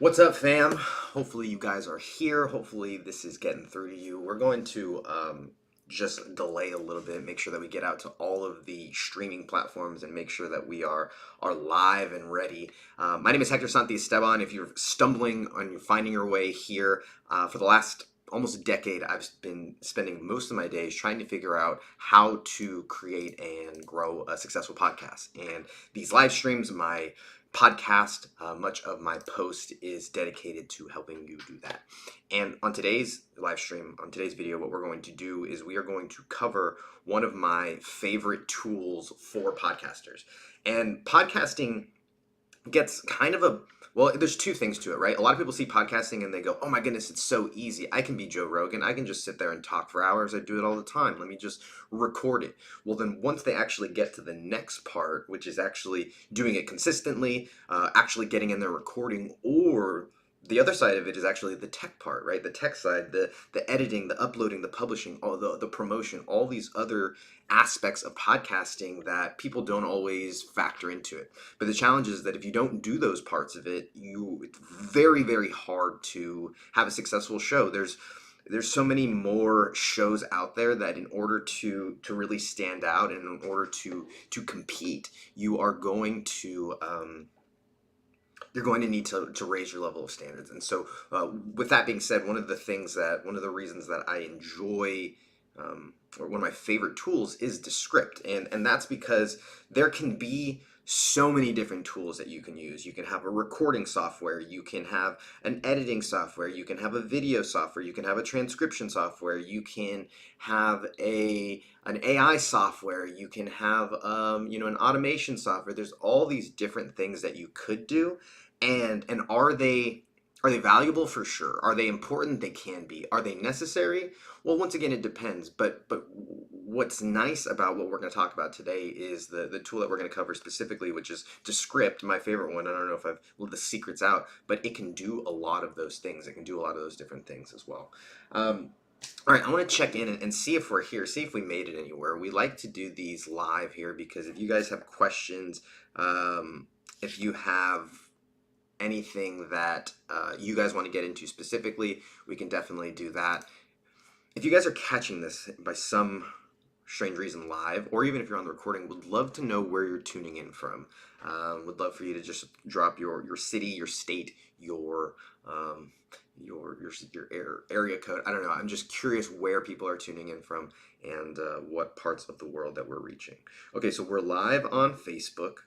What's up, fam? Hopefully, you guys are here. Hopefully, this is getting through to you. We're going to just delay a little bit, make sure that we get out to all of the streaming platforms, and make sure that we are live and ready. My name is Hector Santi Esteban. If you're stumbling on you finding your way here, for the last almost a decade, I've been spending most of my days trying to figure out how to create and grow a successful podcast. And these live streams, my podcast, much of my post is dedicated to helping you do that. And on today's live stream, on today's video, what we're going to do is we are going to cover one of my favorite tools for podcasters. And podcasting gets kind of a well, there's two things to it, right? A lot of people see podcasting and they go, oh my goodness, it's so easy. I can be Joe Rogan. I can just sit there and talk for hours. I do it all the time. Let me just record it. Well, then once they actually get to the next part, which is actually doing it consistently, actually getting in there recording, or the other side of it is actually the tech part, right? The tech side, the editing, the uploading, the publishing, all the promotion, all these other aspects of podcasting that people don't always factor into it. But the challenge is that if you don't do those parts of it, it's very, very hard to have a successful show. There's so many more shows out there that in order to really stand out and in order to compete, you are going to you're going to need to raise your level of standards. And so, with that being said, one of the reasons that I enjoy, or one of my favorite tools is Descript. And that's because there can be so many different tools that you can use. You can have a recording software, you can have an editing software, you can have a video software, you can have a transcription software, you can have an AI software, you can have an automation software. There's all these different things that you could do, and are they valuable? For sure. Are they important? They can be. Are they necessary? Well, once again, it depends. But what's nice about what we're going to talk about today is the tool that we're going to cover specifically, which is Descript, my favorite one. I don't know if I've let the secrets out, but it can do a lot of those things. It can do a lot of those different things as well. All right, I want to check in and see if we're here, see if we made it anywhere. We like to do these live here because if you guys have questions, if you have anything that you guys want to get into specifically, we can definitely do that. If you guys are catching this by some strange reason live, or even if you're on the recording, would love to know where you're tuning in from. Would love for you to just drop your city, your state, um, your area code. I don't know. I'm just curious where people are tuning in from and what parts of the world that we're reaching. Okay, so we're live on Facebook.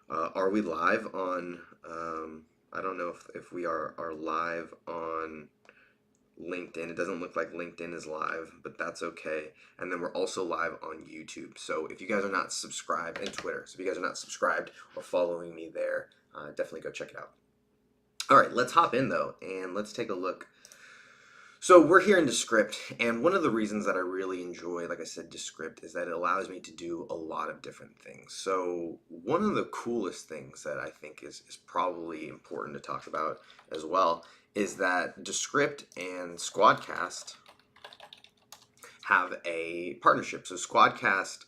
Are we live on? I don't know if we are live on LinkedIn. It doesn't look like LinkedIn is live, but that's okay. And then we're also live on YouTube. So if you guys are not subscribed, and Twitter. So if you guys are not subscribed or following me there, definitely go check it out. All right, let's hop in though, and let's take a look. So we're here in Descript, and one of the reasons that I really enjoy, like I said, Descript is that it allows me to do a lot of different things. So one of the coolest things that I think is probably important to talk about as well is that Descript and Squadcast have a partnership. So Squadcast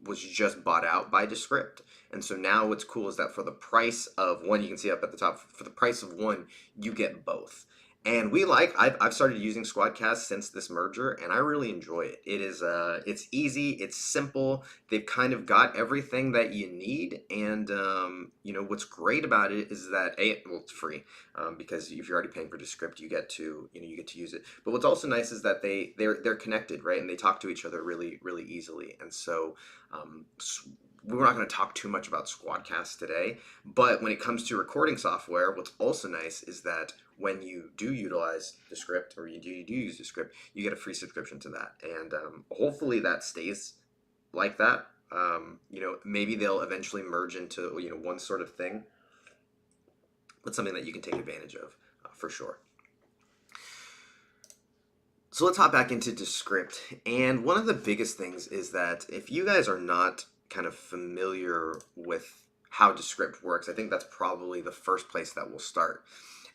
was just bought out by Descript. And so now what's cool is that for the price of one, you can see up at the top, for the price of one, you get both. And I've started using Squadcast since this merger, and I really enjoy it. It's easy, it's simple. They've kind of got everything that you need, and what's great about it is that it's free, because if you're already paying for Descript, you get to use it. But what's also nice is that they're connected, right, and they talk to each other really really easily, and so. We're not going to talk too much about Squadcast today, but when it comes to recording software, what's also nice is that when you do utilize Descript, or you do use Descript, you get a free subscription to that, and hopefully that stays like that. Maybe they'll eventually merge into one sort of thing, but something that you can take advantage of for sure. So let's hop back into Descript, and one of the biggest things is that if you guys are not kind of familiar with how Descript works, I think that's probably the first place that we'll start.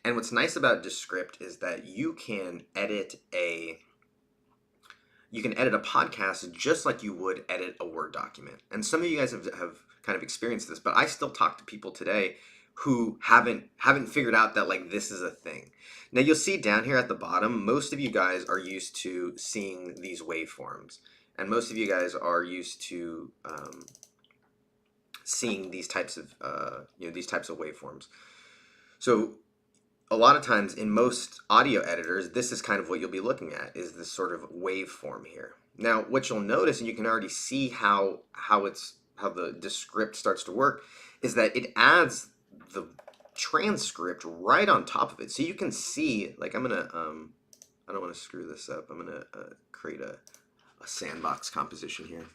And what's nice about Descript is that you can edit a podcast just like you would edit a Word document. And some of you guys have kind of experienced this, but I still talk to people today who haven't figured out that like this is a thing. Now you'll see down here at the bottom, most of you guys are used to seeing these waveforms, and most of you guys are used to seeing these types of these types of waveforms. So a lot of times in most audio editors, this is kind of what you'll be looking at, is this sort of waveform here. Now, what you'll notice, and you can already see how the Descript starts to work, is that it adds the transcript right on top of it. So you can see, like I'm gonna, I don't want to screw this up. I'm gonna create a sandbox composition here,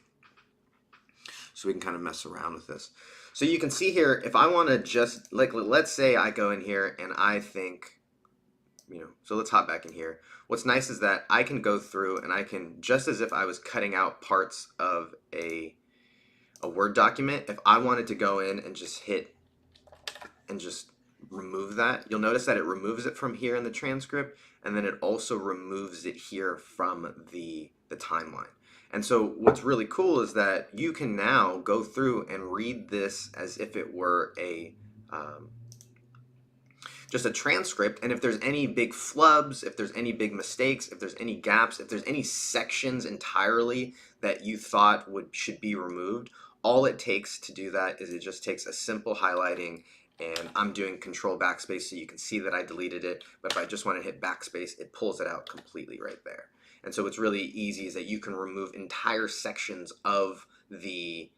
so we can kind of mess around with this. So you can see here, if I want to just, like, let's say I go in here and I think, so let's hop back in here. What's nice is that I can go through and I can, just as if I was cutting out parts of a Word document, if I wanted to go in and just hit and just remove that, you'll notice that it removes it from here in the transcript, and then it also removes it here from the timeline. And so what's really cool is that you can now go through and read this as if it were a just a transcript, and if there's any big flubs, if there's any big mistakes, if there's any gaps, if there's any sections entirely that you thought should be removed, all it takes to do that is it just takes a simple highlighting, and I'm doing control backspace so you can see that I deleted it, but if I just want to hit backspace, it pulls it out completely right there. And so what's really easy is that you can remove entire sections of the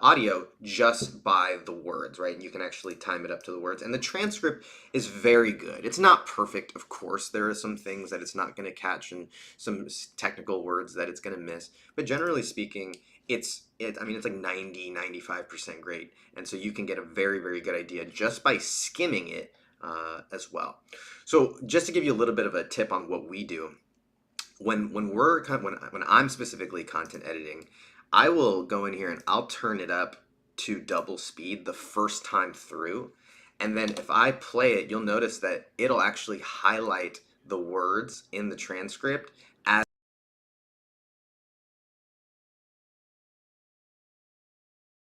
audio just by the words, right? And you can actually time it up to the words. And the transcript is very good. It's not perfect, of course. There are some things that it's not going to catch and some technical words that it's going to miss. But generally speaking, it's like 90-95% great. And so you can get a very, very good idea just by skimming it as well. So just to give you a little bit of a tip on what we do, when I'm specifically content editing, I will go in here and I'll turn it up to double speed the first time through, and then if I play it, you'll notice that it'll actually highlight the words in the transcript as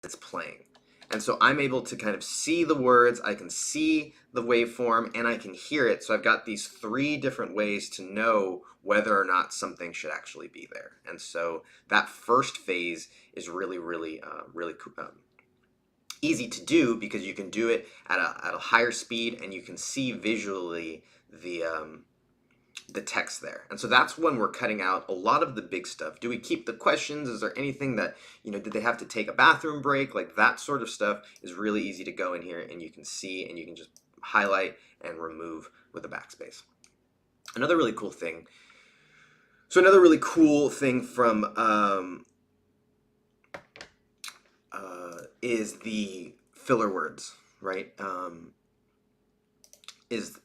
it's playing. And so I'm able to kind of see the words, I can see the waveform, and I can hear it. So I've got these 3 different ways to know whether or not something should actually be there. And so that first phase is really, really, really easy to do, because you can do it at a higher speed and you can see visually the text there. And so that's when we're cutting out a lot of the big stuff. Do we keep the questions? Is there anything that, did they have to take a bathroom break? Like that sort of stuff is really easy to go in here and you can see, and you can just highlight and remove with a backspace. Another really cool thing. So another really cool thing from is the filler words, right?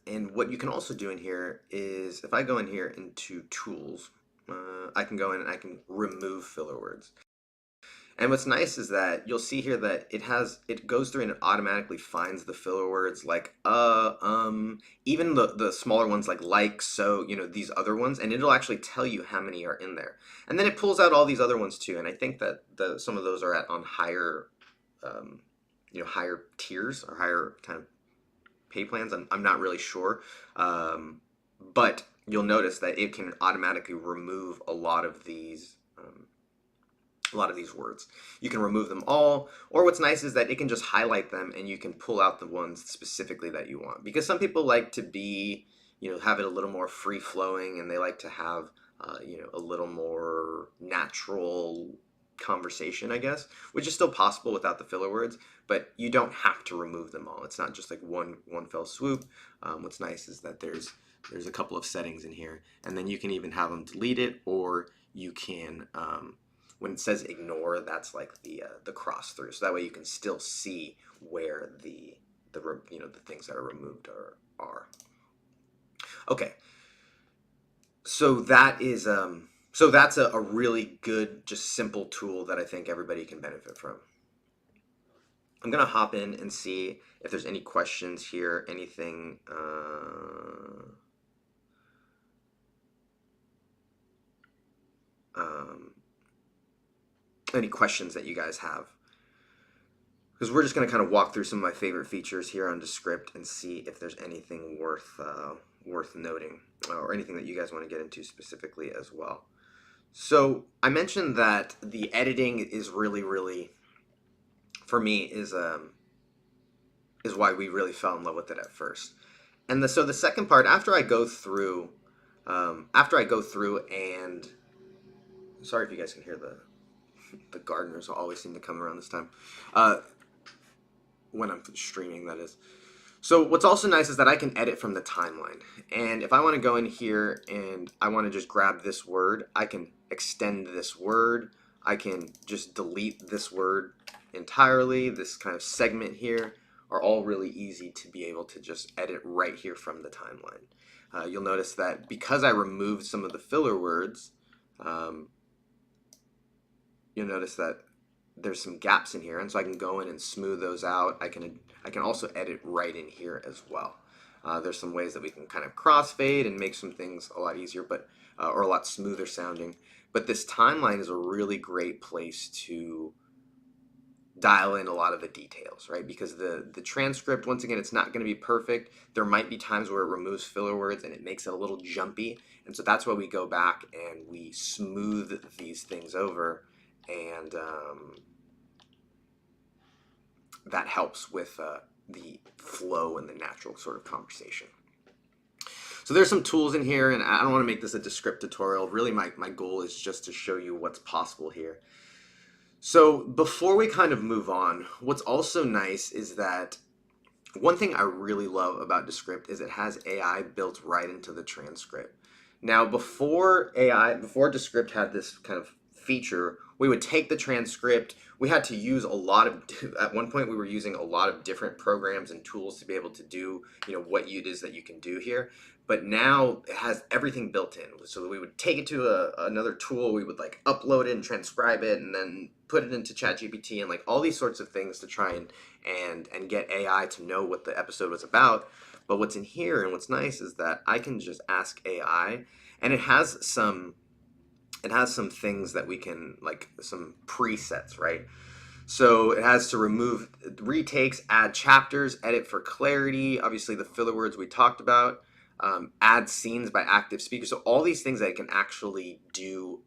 And what you can also do in here is, if I go in here into tools, I can go in and I can remove filler words. And what's nice is that you'll see here that it goes through and it automatically finds the filler words like even the smaller ones like, so, these other ones, and it'll actually tell you how many are in there. And then it pulls out all these other ones too, and I think that some of those are on higher higher tiers or higher kind of pay plans. I'm not really sure, but you'll notice that it can automatically remove a lot of these words. You can remove them all, or what's nice is that it can just highlight them and you can pull out the ones specifically that you want, because some people like to be, have it a little more free flowing, and they like to have a little more natural conversation, I guess, which is still possible without the filler words, but you don't have to remove them all. It's not just like one fell swoop. What's nice is that there's a couple of settings in here, and then you can even have them delete it, or you can when it says ignore, that's like the cross through, so that way you can still see where the things that are removed are. Okay, so that is so that's a really good, just simple tool that I think everybody can benefit from. I'm gonna hop in and see if there's any questions here, anything. Any questions that you guys have. because we're just going to kind of walk through some of my favorite features here on Descript and see if there's anything worth noting, or anything that you guys want to get into specifically as well. So I mentioned that the editing is really, for me, is why we really fell in love with it at first. And so the second part, after I go through and sorry if you guys can hear the gardeners always seem to come around this time, when I'm streaming, that is. So what's also nice is that I can edit from the timeline. And if I want to go in here and I want to just grab this word, I can extend this word. I can just delete this word entirely. This kind of segment here are all really easy to be able to just edit right here from the timeline. You'll notice that because I removed some of the filler words, you'll notice that there's some gaps in here, and so I can go in and smooth those out. I can also edit right in here as well. There's some ways that we can kind of crossfade and make some things a lot easier, but or a lot smoother sounding. But this timeline is a really great place to dial in a lot of the details, right? Because the transcript, once again, it's not going to be perfect. There might be times where it removes filler words and it makes it a little jumpy, and so that's why we go back and we smooth these things over, and that helps with the flow and the natural sort of conversation. So there's some tools in here, and I don't want to make this a Descript tutorial. Really, my goal is just to show you what's possible here. So before we kind of move on, what's also nice is that one thing I really love about Descript is it has AI built right into the transcript. Now, before Descript had this kind of feature, we would take the transcript. We had to use at one point we were using a lot of different programs and tools to be able to do, what it is that you can do here. But now it has everything built in. So that we would take it to another tool, we would like upload it and transcribe it and then put it into ChatGPT and like all these sorts of things to try and get AI to know what the episode was about. But what's in here and what's nice is that I can just ask AI, and it has some things that we can, like some presets, right? So it has to remove retakes, add chapters, edit for clarity, obviously the filler words we talked about, add scenes by active speakers. So all these things that it can actually do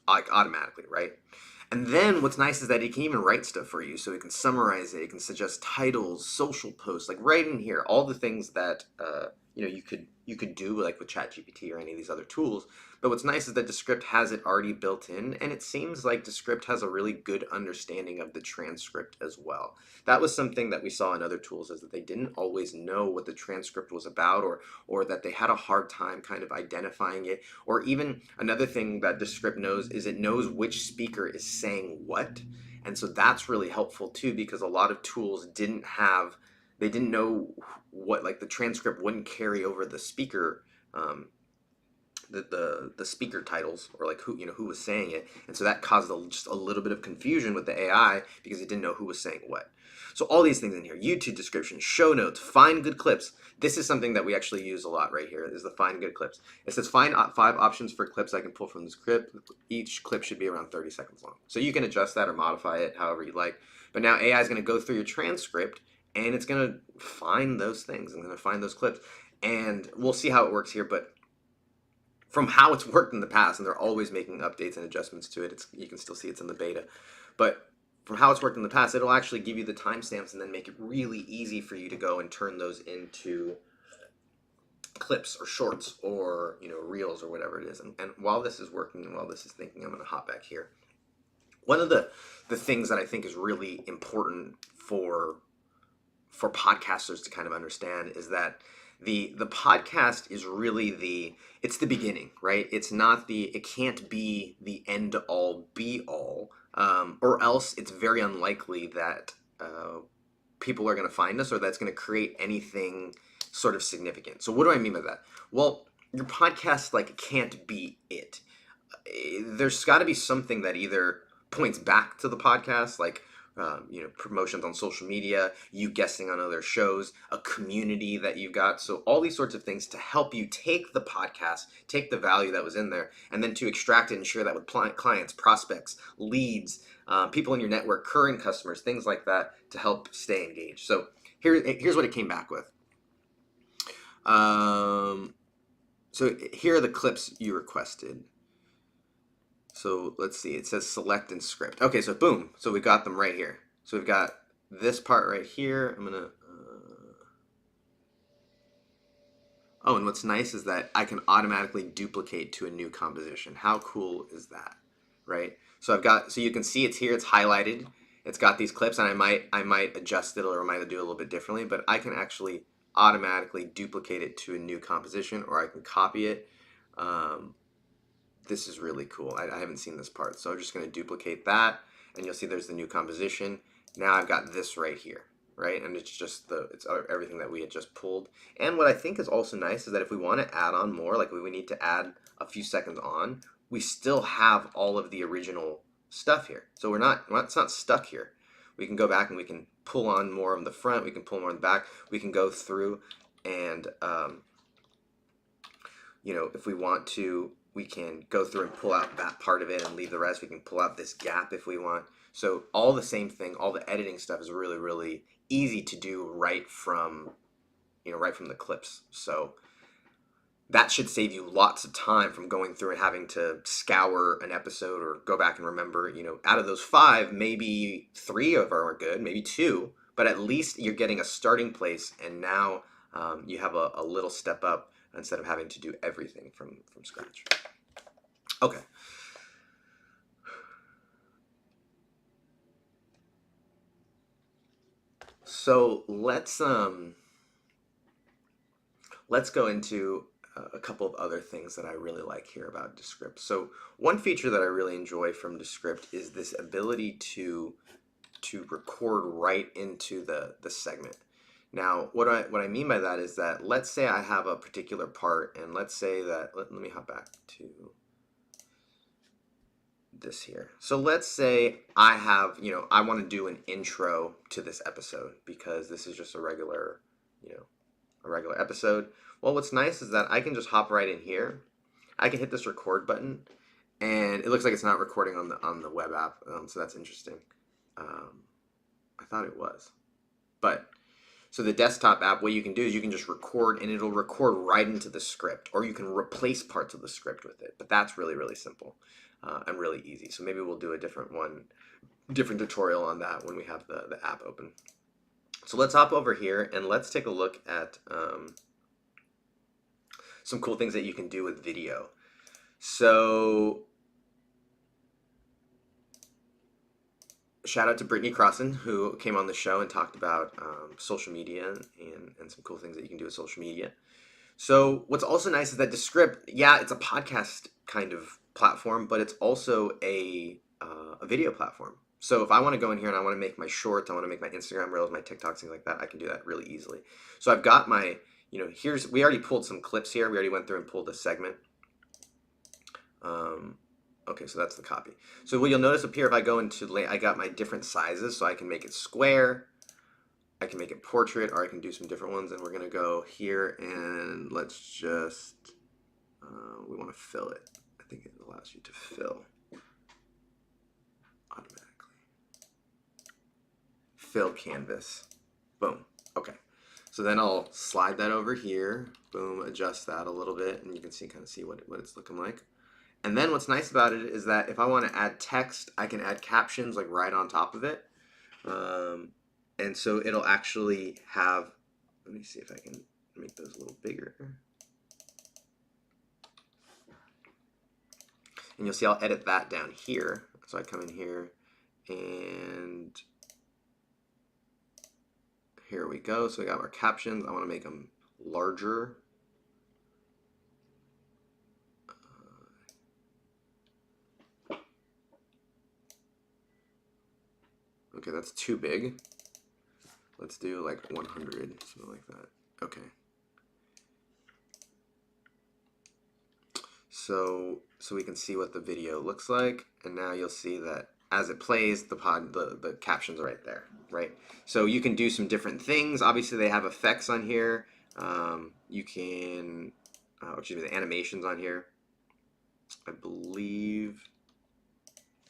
like automatically, right? And then what's nice is that it can even write stuff for you. So it can summarize it, it can suggest titles, social posts, like right in here, all the things that you could do like with ChatGPT or any of these other tools. But what's nice is that Descript has it already built in, and it seems like Descript has a really good understanding of the transcript as well. That was something that we saw in other tools, is that they didn't always know what the transcript was about, or that they had a hard time kind of identifying it. Or even another thing that Descript knows is it knows which speaker is saying what. And so that's really helpful too, because a lot of tools didn't know what, like the transcript wouldn't carry over the speaker, the speaker titles, or like who was saying it, and so that caused just a little bit of confusion with the AI because it didn't know who was saying what. So all these things in here: YouTube description, show notes, find good clips. This is something that we actually use a lot right here, is the find good clips. It says find 5 options for clips I can pull from the script. Each clip should be around 30 seconds long. So you can adjust that or modify it however you like. But now AI is going to go through your transcript and it's going to find those things and going to find those clips. And we'll see how it works here, but from how it's worked in the past, and they're always making updates and adjustments to it, you can still see it's in the beta, but from how it's worked in the past, it'll actually give you the timestamps and then make it really easy for you to go and turn those into clips or shorts or reels or whatever it is. And while this is working and while this is thinking, I'm going to hop back here. One of the things that I think is really important for podcasters to kind of understand is that the podcast is really it's the beginning, right? It can't be the end all be all, or else it's very unlikely that people are going to find us, or that's going to create anything sort of significant. So what do I mean by that? Well, your podcast can't be it. There's got to be something that either points back to the podcast, like promotions on social media, you guesting on other shows, a community that you've got. So all these sorts of things to help you take the podcast, take the value that was in there, and then to extract it and share that with clients, prospects, leads, people in your network, current customers, things like that to help stay engaged. So here's what it came back with. So here are the clips you requested. So let's see, it says select and script. Okay, so boom, so we got them right here. So we've got this part right here. I'm gonna, oh, and what's nice is that I can automatically duplicate to a new composition. How cool is that, right? So so you can see it's here, it's highlighted. It's got these clips, and I might adjust it, or I might do it a little bit differently, but I can actually automatically duplicate it to a new composition, or I can copy it. This is really cool. I haven't seen this part, so I'm just going to duplicate that, and you'll see there's the new composition. Now I've got this right here, right? And it's just it's everything that we had just pulled. And what I think is also nice is that if we want to add on more, like we need to add a few seconds on, we still have all of the original stuff here. So it's not stuck here. We can go back and we can pull on more on the front, we can pull more on the back, we can go through and if we want to, we can go through and pull out that part of it and leave the rest. We can pull out this gap if we want. So all the same thing, all the editing stuff is really, really easy to do right from the clips. So that should save you lots of time from going through and having to scour an episode or go back and remember, out of those 5, maybe 3 of them are good, maybe 2, but at least you're getting a starting place, and now you have a little step up instead of having to do everything from scratch. Okay. So let's go into a couple of other things that I really like here about Descript. So one feature that I really enjoy from Descript is this ability to record right into the segment. Now, what I mean by that is that, let's say I have a particular part, and let's say that, let me hop back to this here. So let's say I have, I want to do an intro to this episode because this is just a regular episode. Well, what's nice is that I can just hop right in here. I can hit this record button, and it looks like it's not recording on the web app, so that's interesting. I thought it was, but so the desktop app, what you can do is you can just record, and it'll record right into the script, or you can replace parts of the script with it. But that's really, really simple and really easy. So maybe we'll do a different tutorial on that when we have the app open. So let's hop over here and let's take a look at some cool things that you can do with video. So shout out to Brittany Crossan, who came on the show and talked about social media and some cool things that you can do with social media. So what's also nice is that Descript, yeah, it's a podcast kind of platform, but it's also a video platform. So if I want to go in here and I want to make my shorts, I want to make my Instagram reels, my TikToks, things like that, I can do that really easily. So I've got my, we already pulled some clips here. We already went through and pulled a segment. Okay, so that's the copy. So what you'll notice up here, if I go into, I got my different sizes, so I can make it square, I can make it portrait, or I can do some different ones, and we're gonna go here and let's just, we wanna fill it. I think it allows you to fill automatically. Fill canvas, boom, okay. So then I'll slide that over here, boom, adjust that a little bit, and you can kind of see what it's looking like. And then what's nice about it is that if I want to add text, I can add captions like right on top of it. And so it'll actually have, let me see if I can make those a little bigger. And you'll see I'll edit that down here. So I come in here and here we go. So we got our captions. I want to make them larger. Okay, that's too big. Let's do like 100, something like that. Okay. So we can see what the video looks like, and now you'll see that as it plays, the captions are right there, right? So you can do some different things. Obviously, they have effects on here. You can, excuse me, the animations on here. I believe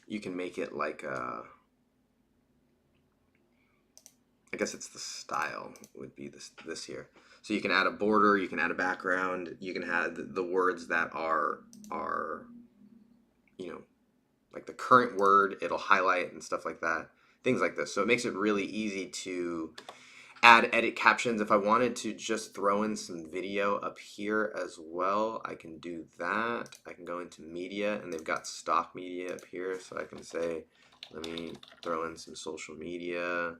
you can make it like I guess it's the style would be this here. So you can add a border, you can add a background, you can add the words that are you know, like the current word, it'll highlight and stuff like that. Things like this. So it makes it really easy to add edit captions. If I wanted to just throw in some video up here as well, I can do that. I can go into media, and they've got stock media up here, so I can say, let me throw in some social media,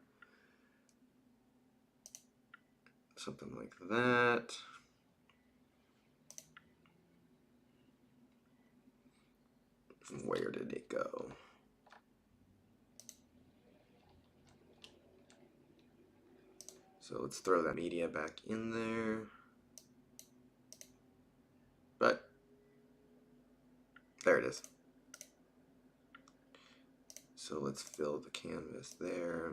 something like that. Where did it go? So let's throw that media back in there. But there it is. So let's fill the canvas there.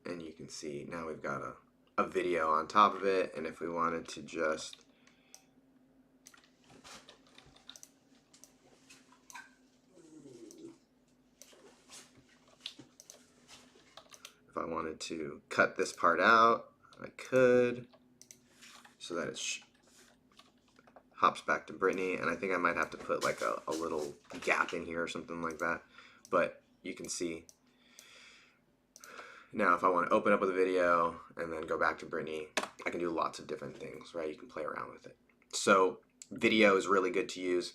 And you can see now we've got a video on top of it. And if we wanted to just if I wanted to cut this part out, I could, so that it hops back to Brittany. And I think I might have to put like a little gap in here or something like that. But you can see now if I want to open up with a video and then go back to Brittany, I can do lots of different things, right? You can play around with it. So video is really good to use.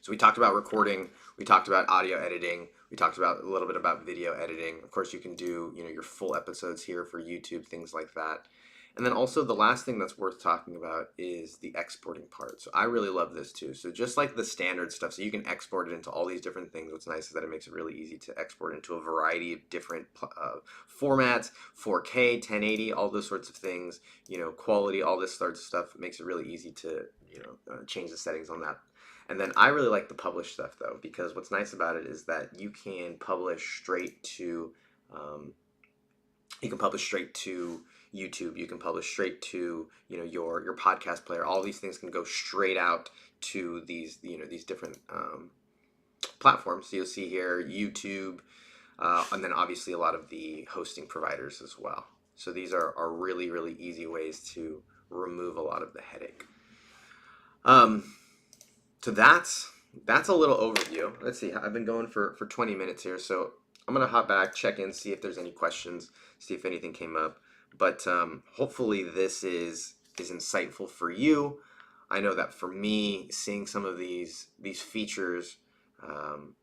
So we talked about recording, we talked about audio editing, we talked about a little bit about video editing. Of course, you can do, your full episodes here for YouTube, things like that. And then also the last thing that's worth talking about is the exporting part. So I really love this too. So just like the standard stuff, so you can export it into all these different things. What's nice is that it makes it really easy to export into a variety of different formats, 4K, 1080, all those sorts of things, quality, all this sorts of stuff. It makes it really easy to, change the settings on that. And then I really like the publish stuff though, because what's nice about it is that you can publish straight to, YouTube. You can publish straight to, your podcast player. All these things can go straight out to these, these different platforms. So you'll see here YouTube, and then obviously a lot of the hosting providers as well. So these are really, really easy ways to remove a lot of the headache. So that's a little overview. Let's see, I've been going for 20 minutes here, so I'm gonna hop back, check in, see if there's any questions, see if anything came up. But hopefully this is insightful for you. I know that for me, seeing some of these features,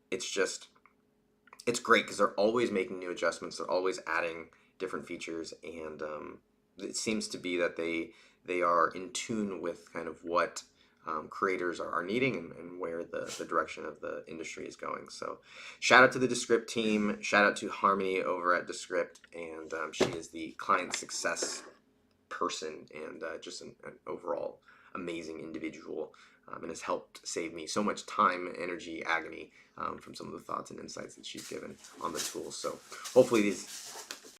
it's great because they're always making new adjustments. They're always adding different features, and it seems to be that they are in tune with kind of what creators are needing and where the direction of the industry is going. So shout out to the Descript team, shout out to Harmony over at Descript, and she is the client success person and just an overall amazing individual, and has helped save me so much time, energy, agony from some of the thoughts and insights that she's given on the tools. So hopefully these